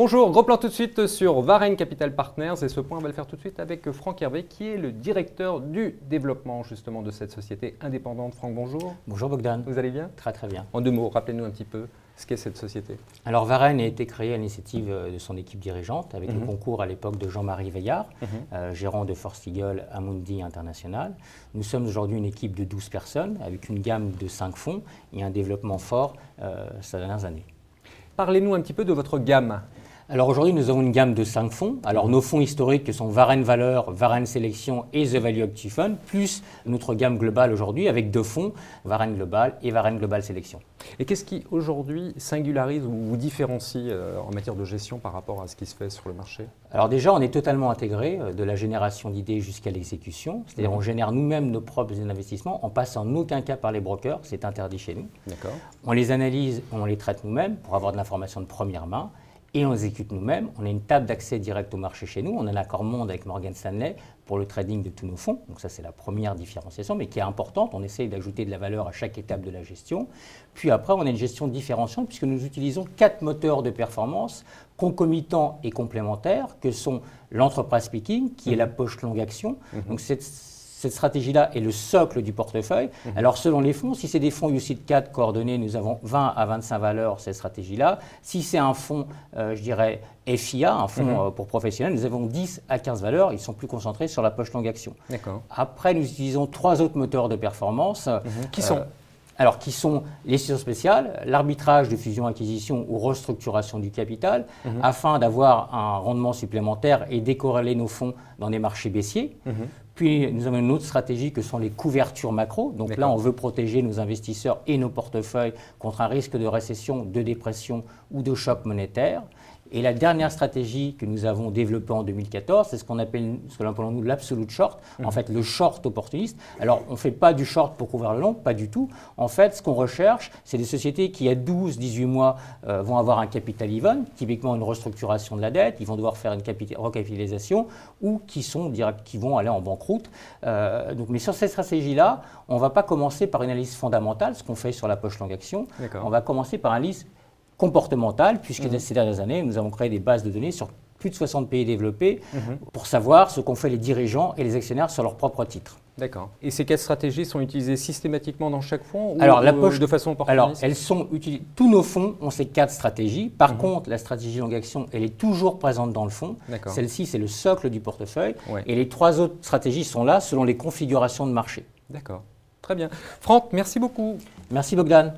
Bonjour, gros plan tout de suite sur Varenne Capital Partners et ce point on va le faire tout de suite avec Franck Hervé qui est le directeur du développement justement de cette société indépendante. Franck, bonjour. Bonjour Bogdan. Vous allez bien? Très très bien. En deux mots, rappelez-nous un petit peu ce qu'est cette société. Alors Varenne a été créée à l'initiative de son équipe dirigeante avec le concours à l'époque de Jean-Marie Veillard, gérant de First Eagle Amundi International. Nous sommes aujourd'hui une équipe de 12 personnes avec une gamme de 5 fonds et un développement fort ces dernières années. Parlez-nous un petit peu de votre gamme. Alors aujourd'hui, nous avons une gamme de 5 fonds. Alors nos fonds historiques que sont Varenne Valeur, Varenne Sélection et The Value Active Fund, plus notre gamme globale aujourd'hui avec 2 fonds, Varenne Global et Varenne Global Sélection. Et qu'est-ce qui aujourd'hui singularise ou vous différencie en matière de gestion par rapport à ce qui se fait sur le marché? Alors déjà, on est totalement intégré de la génération d'idées jusqu'à l'exécution. C'est-à-dire on génère nous-mêmes nos propres investissements en passant en aucun cas par les brokers, c'est interdit chez nous. D'accord. On les analyse, on les traite nous-mêmes pour avoir de l'information de première main. Et on exécute nous-mêmes. On a une table d'accès direct au marché chez nous. On a un accord monde avec Morgan Stanley pour le trading de tous nos fonds. Donc ça, c'est la première différenciation, mais qui est importante. On essaye d'ajouter de la valeur à chaque étape de la gestion. Puis après, on a une gestion différenciante puisque nous utilisons 4 moteurs de performance concomitants et complémentaires que sont l'entreprise speaking, qui est la poche longue action. Donc cette stratégie-là est le socle du portefeuille. Alors, selon les fonds, si c'est des fonds UCITS 4 coordonnés, nous avons 20 à 25 valeurs, cette stratégie-là. Si c'est un fonds, je dirais, FIA, un fonds pour professionnels, nous avons 10 à 15 valeurs. Ils sont plus concentrés sur la poche longue action. D'accord. Après, nous utilisons 3 autres moteurs de performance. Qui sont qui sont les situations spéciales, l'arbitrage de fusion-acquisition ou restructuration du capital, afin d'avoir un rendement supplémentaire et décorréler nos fonds dans des marchés baissiers. Puis nous avons une autre stratégie que sont les couvertures macro. Donc là, on veut protéger nos investisseurs et nos portefeuilles contre un risque de récession, de dépression ou de choc monétaire. Et la dernière stratégie que nous avons développée en 2014, c'est ce qu'on appelle, ce que nous appelons l'absolute short, en fait le short opportuniste. Alors on ne fait pas du short pour couvrir le long, pas du tout. En fait, ce qu'on recherche, c'est des sociétés qui à 12-18 mois vont avoir un capital even, typiquement une restructuration de la dette, ils vont devoir faire une recapitalisation ou qui vont aller en banqueroute. Mais sur cette stratégie-là, on ne va pas commencer par une analyse fondamentale, ce qu'on fait sur la poche longue action. On va commencer par une analyse comportementale, puisque ces dernières années, nous avons créé des bases de données sur plus de 60 pays développés pour savoir ce qu'ont fait les dirigeants et les actionnaires sur leurs propres titres. D'accord. Et ces 4 stratégies sont utilisées systématiquement dans chaque fonds ou de façon opportuniste? Alors, elles sont utilisées. Tous nos fonds ont ces 4 stratégies. Par contre, la stratégie longue action, elle est toujours présente dans le fonds. Celle-ci, c'est le socle du portefeuille. Et les 3 autres stratégies sont là selon les configurations de marché. D'accord. Très bien. Franck, merci beaucoup. Merci Bogdan.